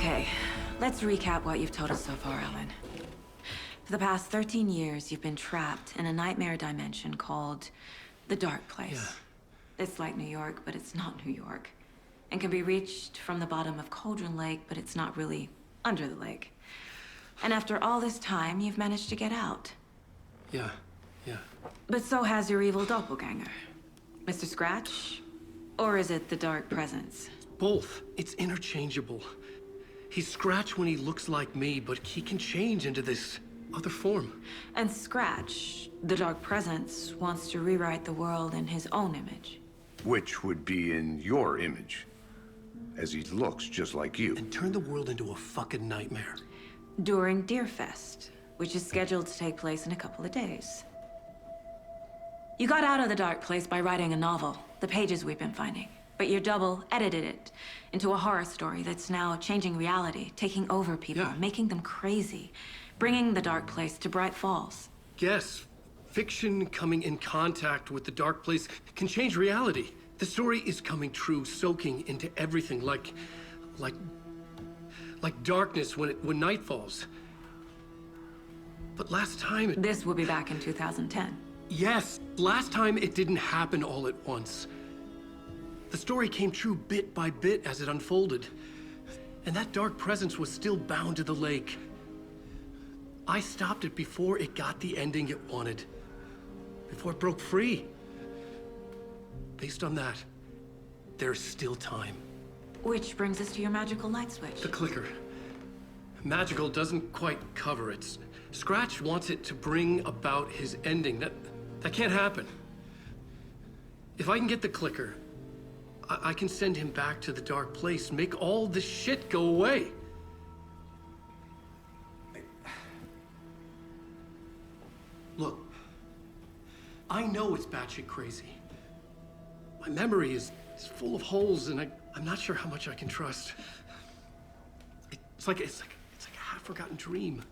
Okay, let's recap what you've told us so far, Alan. For the past 13 years, you've been trapped in a nightmare dimension called the Dark Place. Yeah. It's like New York, but it's not New York. And can be reached from the bottom of Cauldron Lake, but it's not really under the lake. And after all this time, you've managed to get out. Yeah. But so has your evil doppelganger. Mr. Scratch? Or is it the Dark Presence? Both. It's interchangeable. He's Scratch when he looks like me, but he can change into this other form. And Scratch, the Dark Presence, wants to rewrite the world in his own image. Which would be in your image, as he looks just like you. And turn the world into a fucking nightmare. During Deerfest, which is scheduled to take place in a couple of days. You got out of the Dark Place by writing a novel, the pages we've been finding. But your double edited it into a horror story that's now changing reality, taking over people, Yeah. making them crazy, bringing the Dark Place to Bright Falls. Yes, fiction coming in contact with the Dark Place can change reality. The story is coming true, soaking into everything like darkness when night falls. But last time This will be back in 2010. Yes, last time it didn't happen all at once. The story came true bit by bit as it unfolded. And that dark presence was still bound to the lake. I stopped it before it got the ending it wanted. Before it broke free. Based on that, there's still time. Which brings us to your magical light switch. The clicker. Magical doesn't quite cover it. Scratch wants it to bring about his ending. That can't happen. If I can get the clicker, I can send him back to the Dark Place, make all this shit go away. Look, I know it's batshit crazy. My memory is full of holes, and I'm not sure how much I can trust. It's like a half-forgotten dream.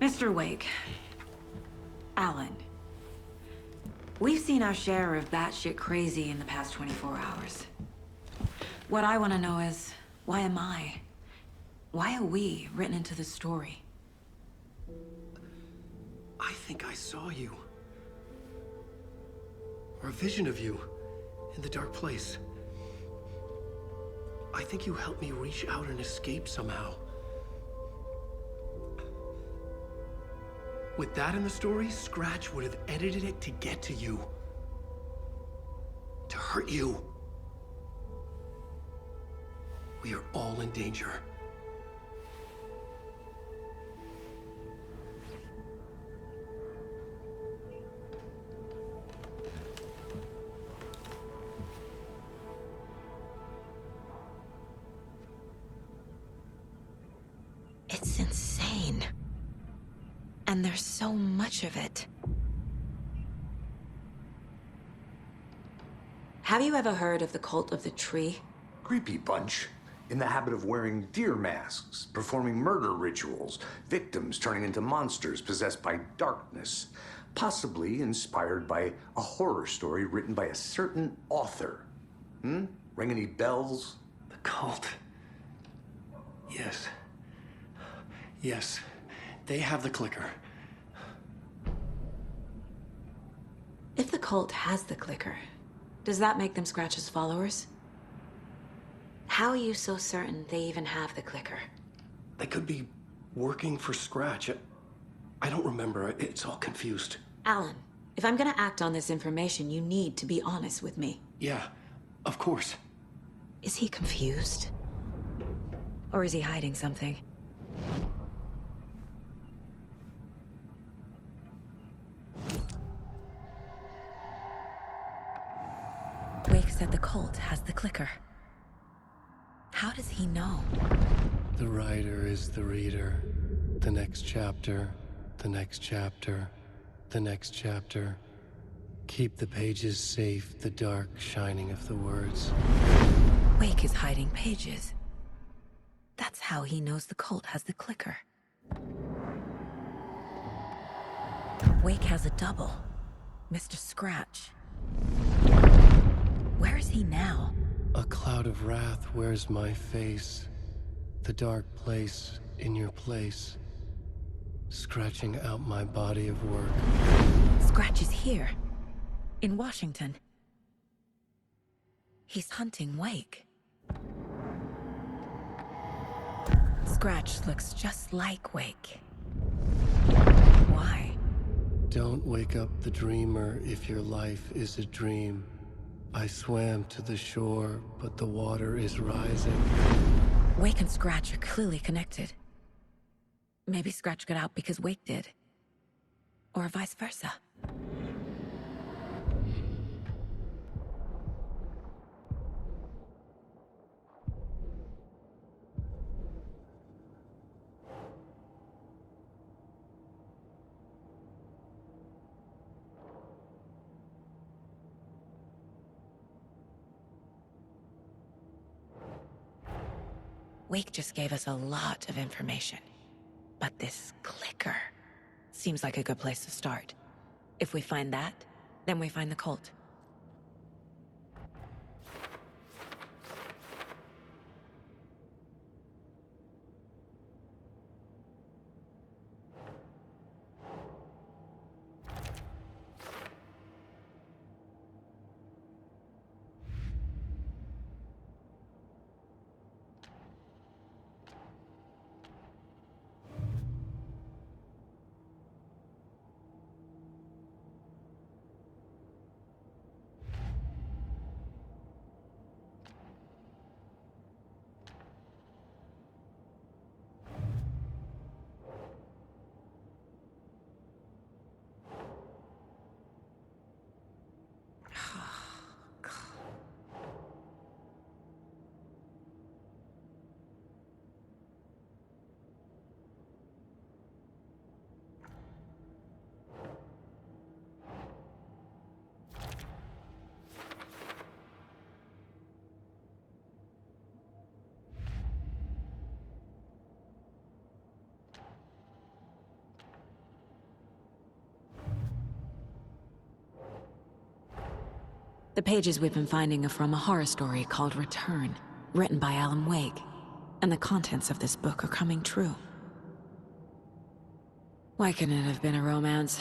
Mr. Wake. Alan. We've seen our share of batshit crazy in the past 24 hours. What I want to know is, why am I? Why are we written into the story? I think I saw you. Or a vision of you in the Dark Place. I think you helped me reach out and escape somehow. With that in the story, Scratch would have edited it to get to you. To hurt you. We are all in danger. It's insane. And there's so much of it. Have you ever heard of the Cult of the Tree? Creepy bunch. In the habit of wearing deer masks, performing murder rituals, victims turning into monsters possessed by darkness, possibly inspired by a horror story written by a certain author. Ring any bells? The cult. Yes. Yes. They have the clicker. If the cult has the clicker, does that make them Scratch's followers? How are you so certain they even have the clicker? They could be working for Scratch. I don't remember. It's all confused. Alan, if I'm gonna act on this information, you need to be honest with me. Yeah, of course. Is he confused? Or is he hiding something? Wake said the cult has the clicker. How does he know? The writer is the reader. The next chapter, the next chapter, the next chapter. Keep the pages safe, the dark shining of the words. Wake is hiding pages. That's how he knows the cult has the clicker. Wake has a double. Mr. Scratch. Where is he now? A cloud of wrath wears my face. The dark place in your place. Scratching out my body of work. Scratch is here. In Washington. He's hunting Wake. Scratch looks just like Wake. Why? Don't wake up the dreamer if your life is a dream. I swam to the shore, but the water is rising. Wake and Scratch are clearly connected. Maybe Scratch got out because Wake did. Or vice versa. Wake just gave us a lot of information. But this clicker seems like a good place to start. If we find that, then we find the cult. The pages we've been finding are from a horror story called Return, written by Alan Wake. And the contents of this book are coming true. Why couldn't it have been a romance?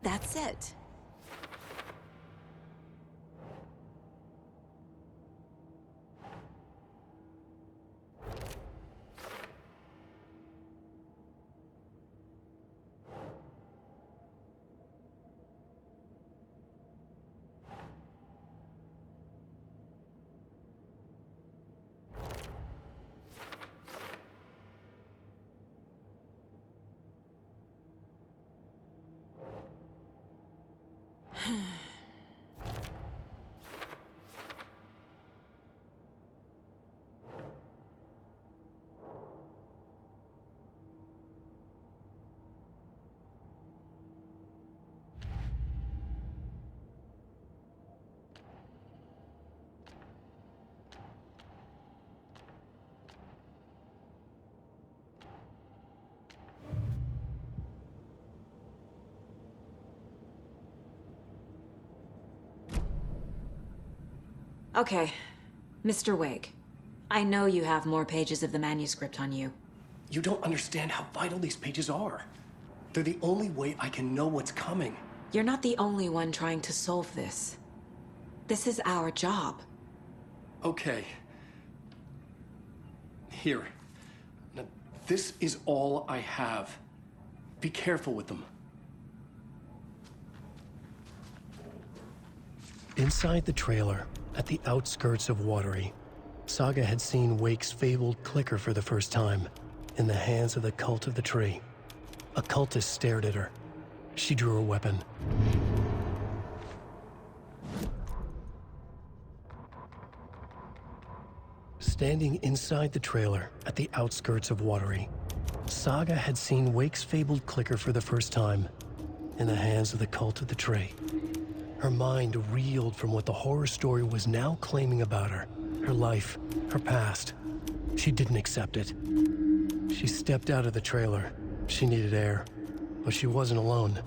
That's it. Okay, Mr. Wake. I know you have more pages of the manuscript on you. You don't understand how vital these pages are. They're the only way I can know what's coming. You're not the only one trying to solve this. This is our job. Okay. Here. Now, this is all I have. Be careful with them. Inside the trailer, at the outskirts of Watery, Saga had seen Wake's fabled clicker for the first time, in the hands of the Cult of the Tree. A cultist stared at her. She drew her weapon. Standing inside the trailer, at the outskirts of Watery, Saga had seen Wake's fabled clicker for the first time, in the hands of the Cult of the Tree. Her mind reeled from what the horror story was now claiming about her. Her life, her past. She didn't accept it. She stepped out of the trailer. She needed air. But she wasn't alone.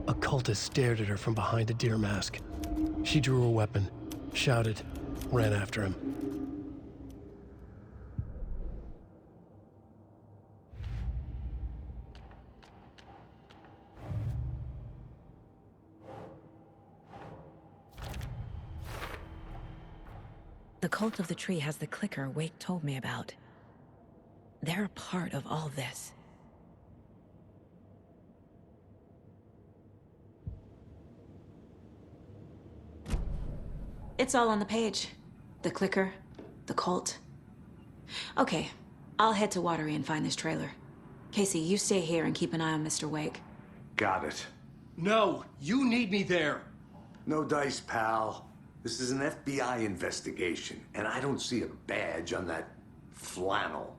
A cultist stared at her from behind a deer mask. She drew her weapon, shouted, ran after him. The Cult of the Tree has the clicker Wake told me about. They're a part of all this. It's all on the page. The clicker, the cult. Okay, I'll head to Watery and find this trailer. Casey, you stay here and keep an eye on Mr. Wake. Got it. No, you need me there. No dice, pal. This is an FBI investigation, and I don't see a badge on that flannel.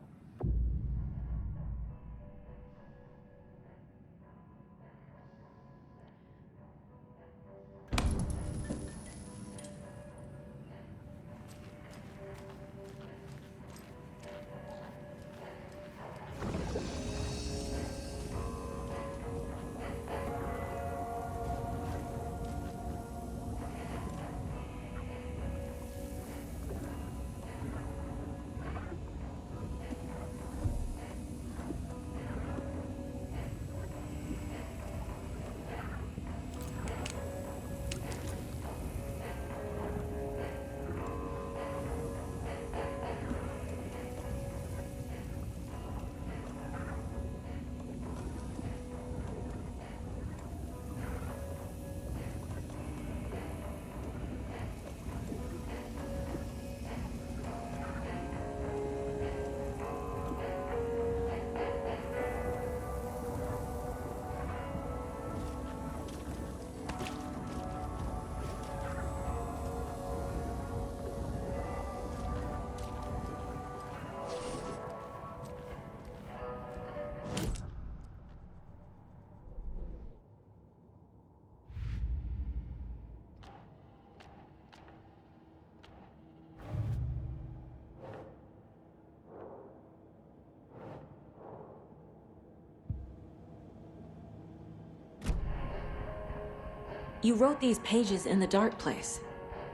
You wrote these pages in the dark place.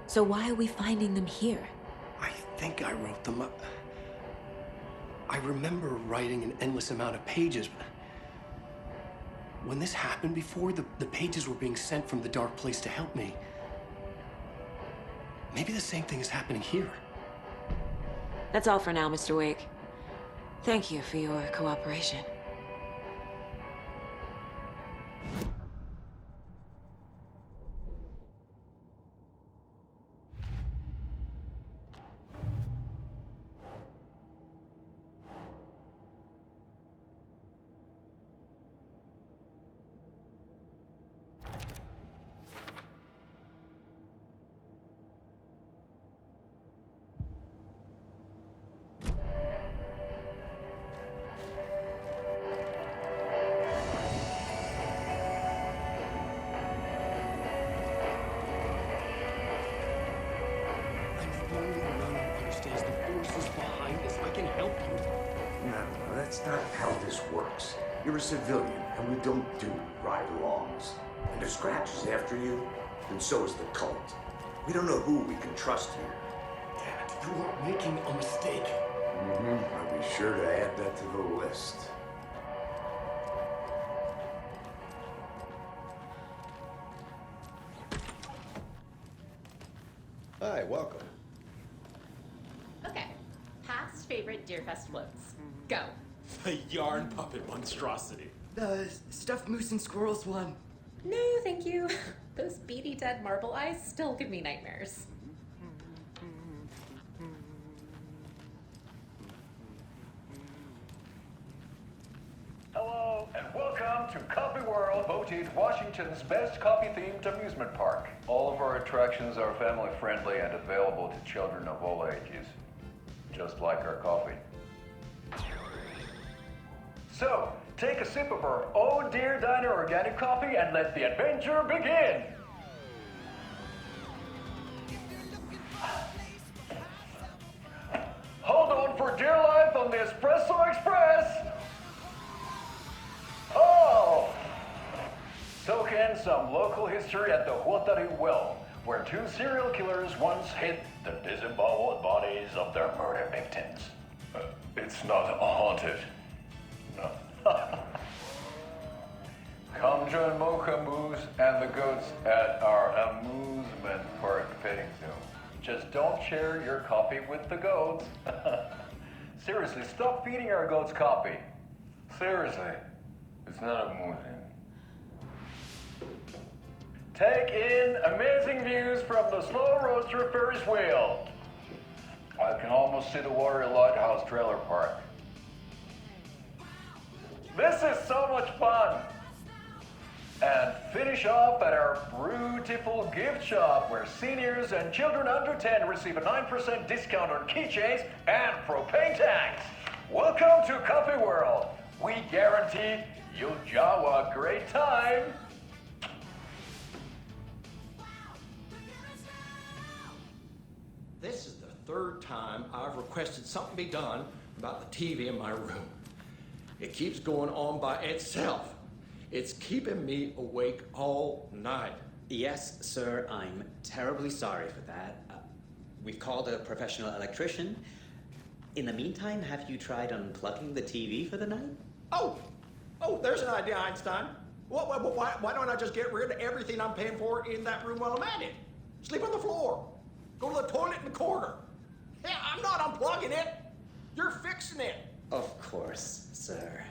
So why are we finding them here? I think I wrote them up. I remember writing an endless amount of pages, but when this happened before, the pages were being sent from the dark place to help me. Maybe the same thing is happening here. That's all for now, Mr. Wake. Thank you for your cooperation. No, that's not how this works. You're a civilian, and we don't do ride-alongs. And if Scratch is after you, then so is the cult. We don't know who we can trust here. You are making a mistake. I'll be sure to add that to the list. Hi, welcome. Okay, past favorite Deerfest floats. Go. The yarn puppet monstrosity. The stuffed moose and squirrels one. No, thank you. Those beady dead marble eyes still give me nightmares. Hello, and welcome to Coffee World, voted Washington's best coffee-themed amusement park. All of our attractions are family-friendly and available to children of all ages, just like our coffee. So, take a sip of our Oh Dear Diner organic coffee and let the adventure begin! Hold on for dear life on the Espresso Express! Oh! Soak in some local history at the Watery well, where two serial killers once hid the disemboweled bodies of their murder victims. It's not haunted. No. Come join Mocha Moose and the goats at our amusement park petting zoo. Just don't share your coffee with the goats. Seriously, stop feeding our goats coffee. Seriously. It's not amusing. Take in amazing views from the slow roaster Ferris wheel. I can almost see the Watery Lighthouse trailer park. This is so much fun. And finish off at our beautiful gift shop where seniors and children under 10 receive a 9% discount on keychains and propane tanks. Welcome to Coffee World. We guarantee you'll jaw a great time. This is the third time I've requested something be done about the TV in my room. It keeps going on by itself. It's keeping me awake all night. Yes, sir, I'm terribly sorry for that. We've called a professional electrician. In the meantime, have you tried unplugging the TV for the night? Oh, there's an idea, Einstein. Why don't I just get rid of everything I'm paying for in that room while I'm at it? Sleep on the floor. Go to the toilet in the corner. Yeah, I'm not unplugging it. You're fixing it. Of course, sir.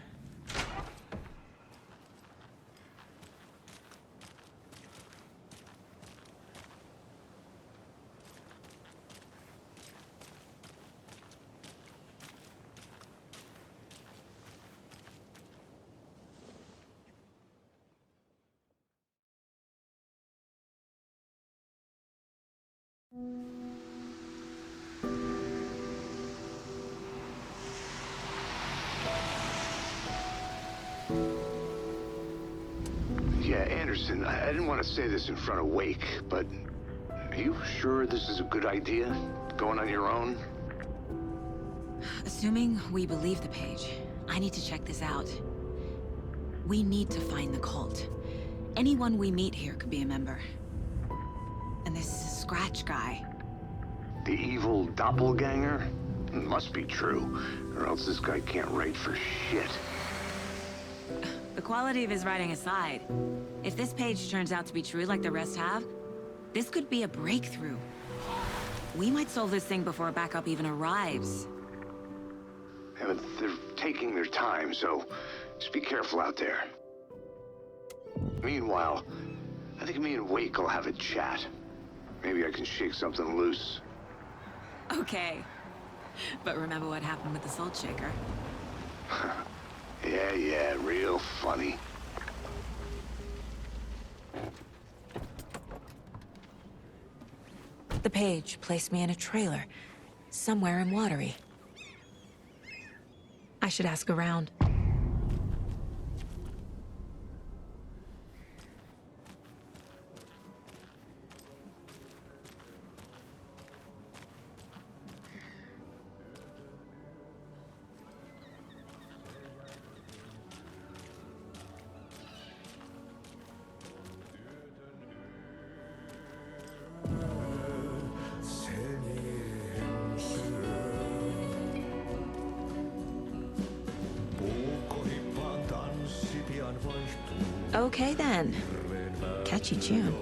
Yeah, Anderson, I didn't want to say this in front of Wake, but are you sure this is a good idea? Going on your own? Assuming we believe the page, I need to check this out. We need to find the cult. Anyone we meet here could be a member. And this Scratch guy. The evil doppelganger? Must be true, or else this guy can't write for shit. The quality of his writing aside, if this page turns out to be true like the rest have, this could be a breakthrough. We might solve this thing before backup even arrives. Yeah, but they're taking their time, so just be careful out there. Meanwhile, I think me and Wake will have a chat. Maybe I can shake something loose. Okay. But remember what happened with the Salt Shaker? Yeah, real funny. The page placed me in a trailer, somewhere in Watery. I should ask around. Okay then. Catchy tune.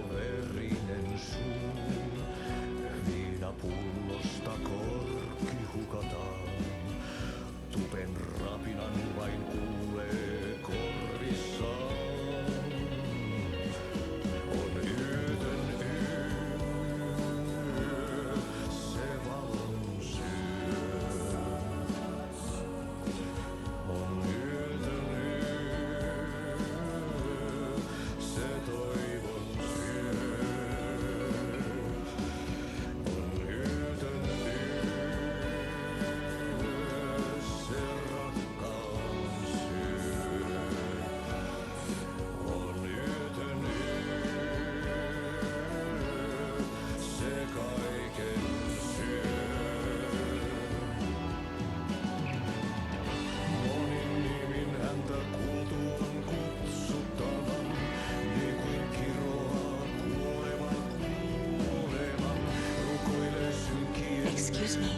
Excuse me.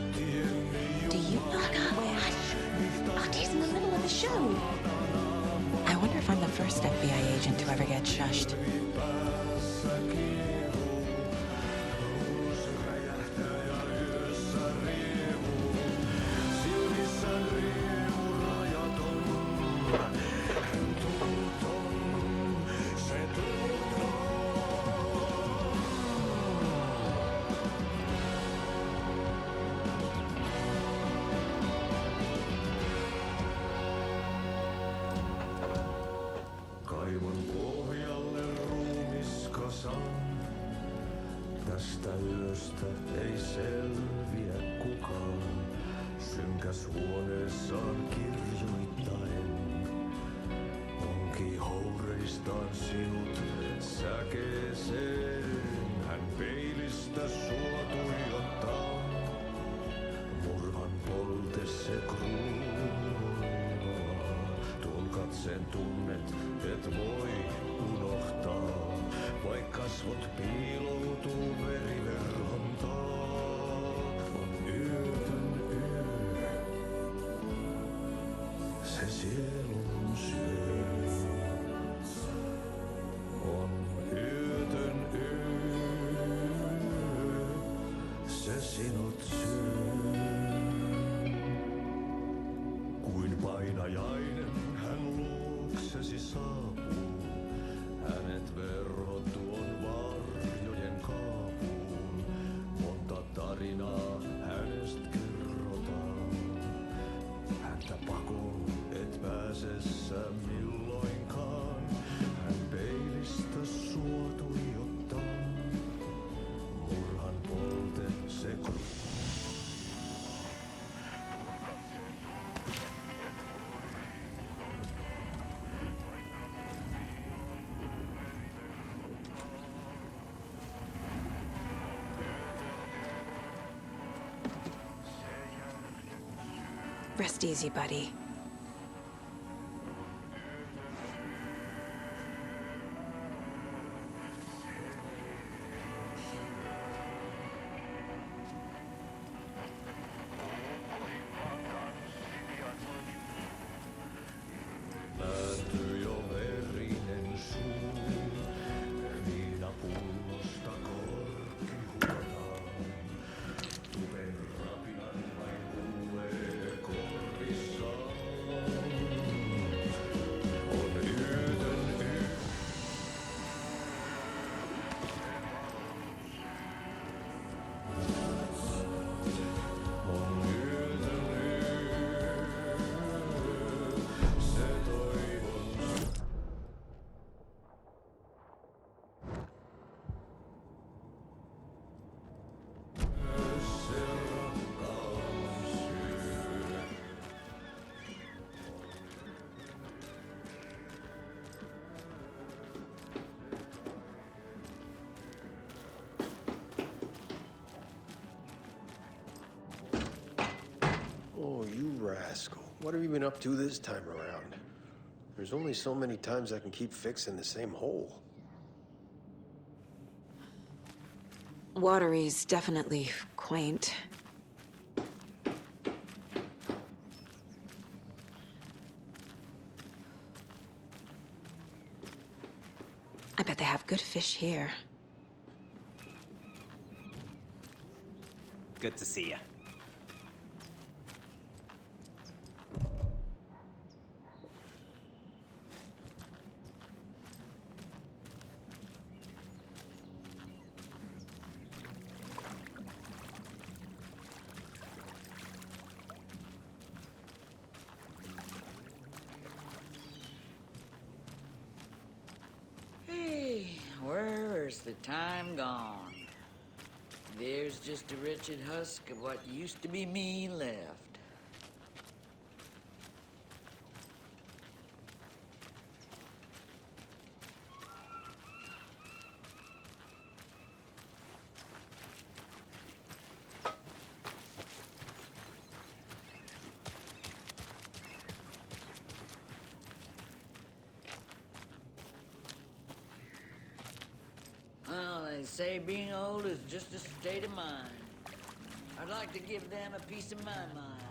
Do you knock up? What? He's in the middle of the show. I wonder if I'm the first FBI agent to ever get shushed. Kaivon pohjalle ruumiskasan. Tästä yöstä ei selviä kukaan. Synkäs huoneessaan kirjoittaen. Onki houreistaan sinut säkeeseen. Hän peilistä sua tuijottaa. Murhan polte se kruunaa. Tuon katseen tunnet, et voi unohtaa. Vaik kasvot piiloutuu veriverhon taak. On yötön yö. Se sielun syö. On yötön yö. Se sinut syö. Kuin painajainen hän luoksesi saapuu. Hänet verhot tuon varjojen kaapuun. Monta tarinaa hänestä kerrotaan. Häntä pakoon et pääse sä milloinkaan. Hän peilistä sua tuijottaa. Murhan polte se Rest easy, buddy. Päätyy jo verinen suu. Viinapullosta korkki hukataan. Tupen rapinan vain kuulee korvissaan. On yötön yö. On yötön yö. Se toivon. Se rakkaus syö. Oh, you rascal. What have you been up to this time around? There's only so many times I can keep fixing the same hole. Watery's definitely quaint. I bet they have good fish here. Good to see you. Hey, where's the time gone? There's just a wretched husk of what used to be me left. Well, they say being old is just a state of mind. I'd like to give them a piece of my mind.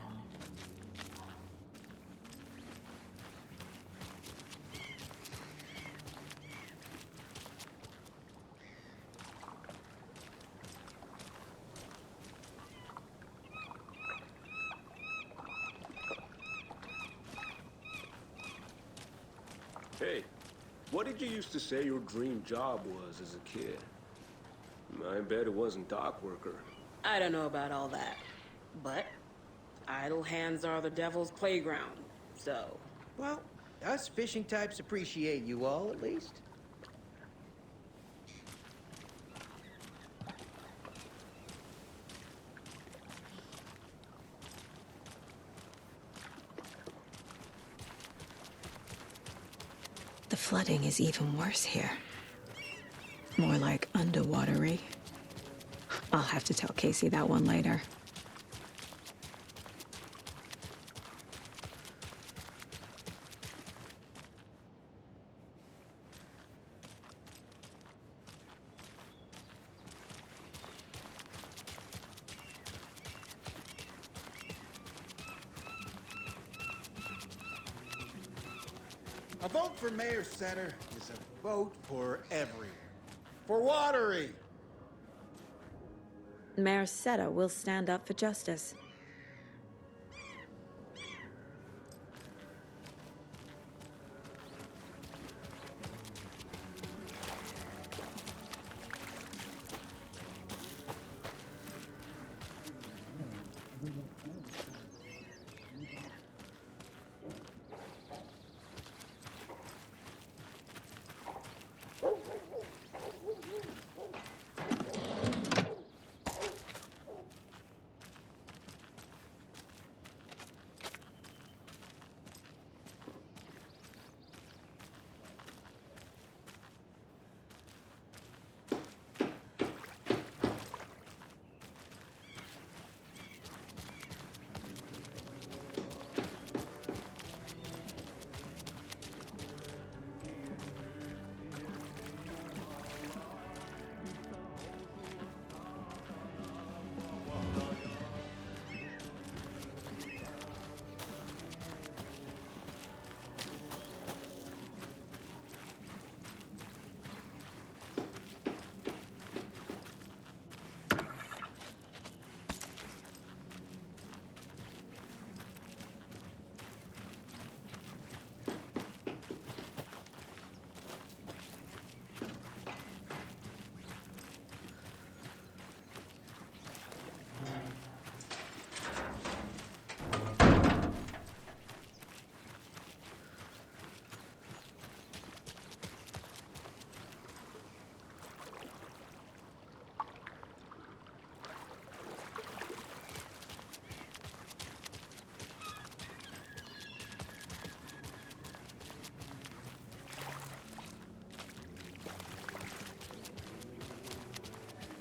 Hey, what did you used to say your dream job was as a kid? I bet it wasn't dock worker. I don't know about all that, but idle hands are the devil's playground, so... Well, us fishing types appreciate you all, at least. The flooding is even worse here. More like underwatery. I'll have to tell Casey that one later. A vote for Mayor Setter is a vote for everyone. For Watery! Mayor Seta will stand up for justice.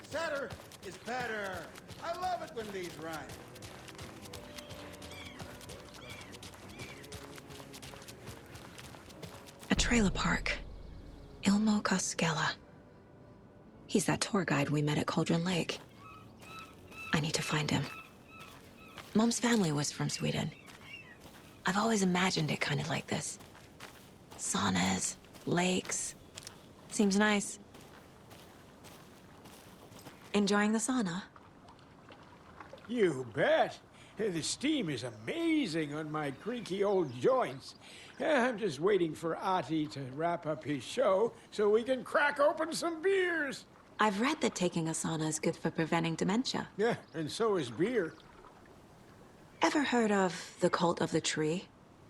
Setter is better! I love it when these rhyme. A trailer park. Ilmo Koskela. He's that tour guide we met at Cauldron Lake. I need to find him. Mom's family was from Sweden. I've always imagined it kind of like this. Saunas, lakes, Seems nice. Enjoying the sauna? You bet. The steam is amazing on my creaky old joints. I'm just waiting for Ati to wrap up his show so we can crack open some beers. I've read that taking a sauna is good for preventing dementia. Yeah, and so is beer. Ever heard of the cult of the tree?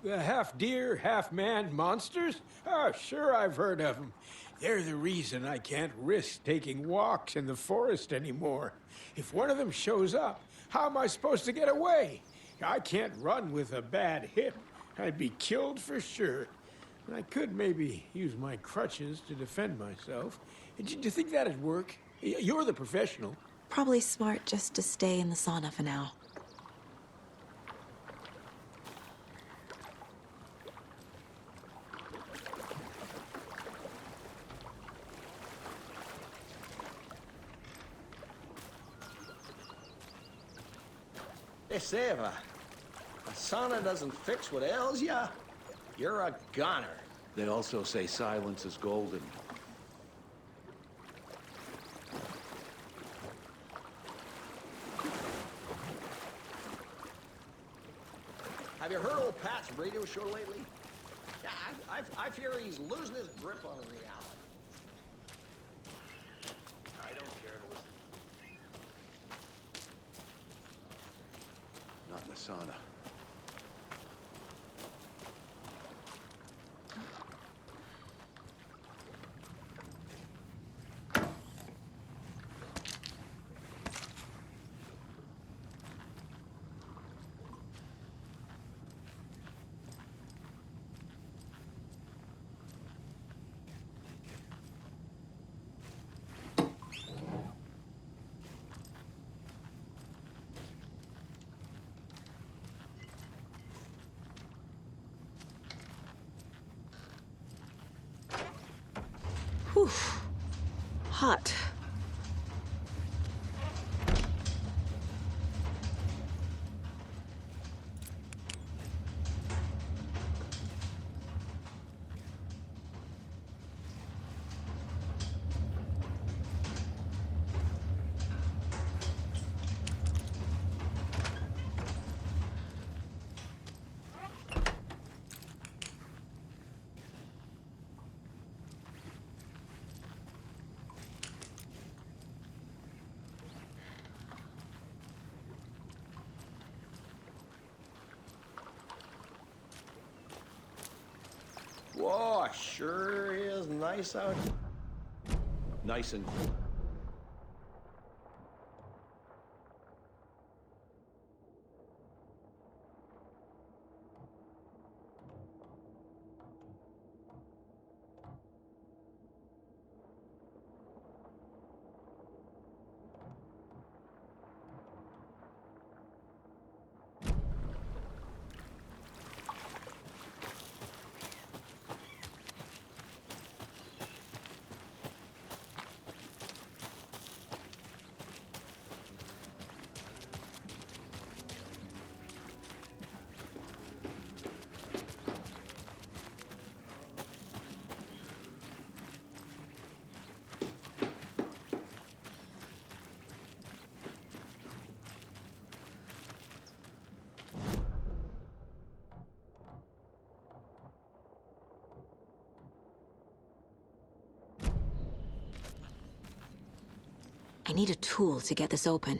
The half-deer, half-man monsters? Oh, sure I've heard of them. They're the reason I can't risk taking walks in the forest anymore. If one of them shows up, how am I supposed to get away? I can't run with a bad hip. I'd be killed for sure. I could maybe use my crutches to defend myself. Do you think that'd work? You're the professional. Probably smart just to stay in the sauna for now. They say if a sauna doesn't fix what ails ya, you're a goner. They also say silence is golden. Have you heard old Pat's radio show lately? Yeah, I fear he's losing his grip on reality. I don't care to listen. Not in the sauna. Whew. Hot. Whoa, sure is nice out here. Nice and I need a tool to get this open.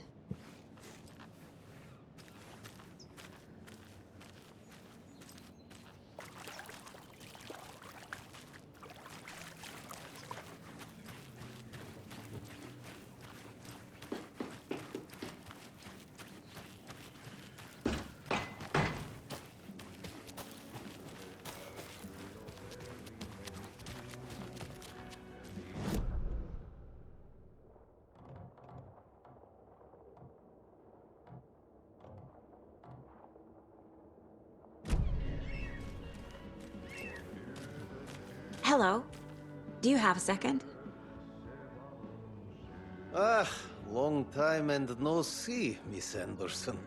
Hello. Do you have a second? Ah, long time and no see, Miss Anderson.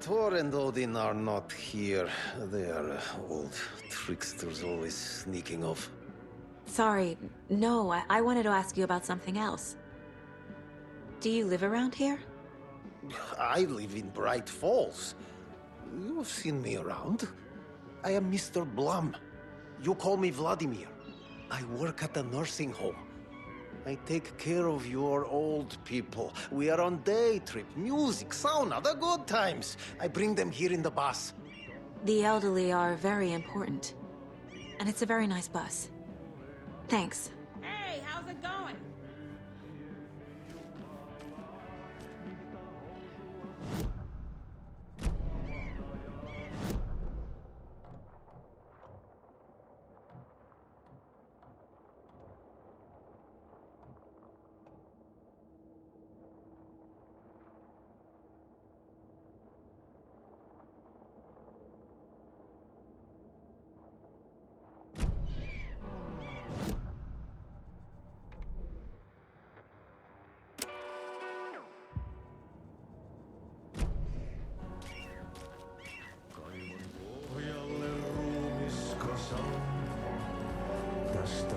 Thor and Odin are not here. They are old tricksters always sneaking off. Sorry, no, I wanted to ask you about something else. Do you live around here? I live in Bright Falls. You've seen me around. I am Mr. Blum. You call me Vladimir. I work at a nursing home. I take care of your old people. We are on day trip, music, sauna, the good times. I bring them here in the bus. The elderly are very important. And it's a very nice bus. Thanks. Hey, how's it going? Kaivan pohjalle ruumis kasan. Tästä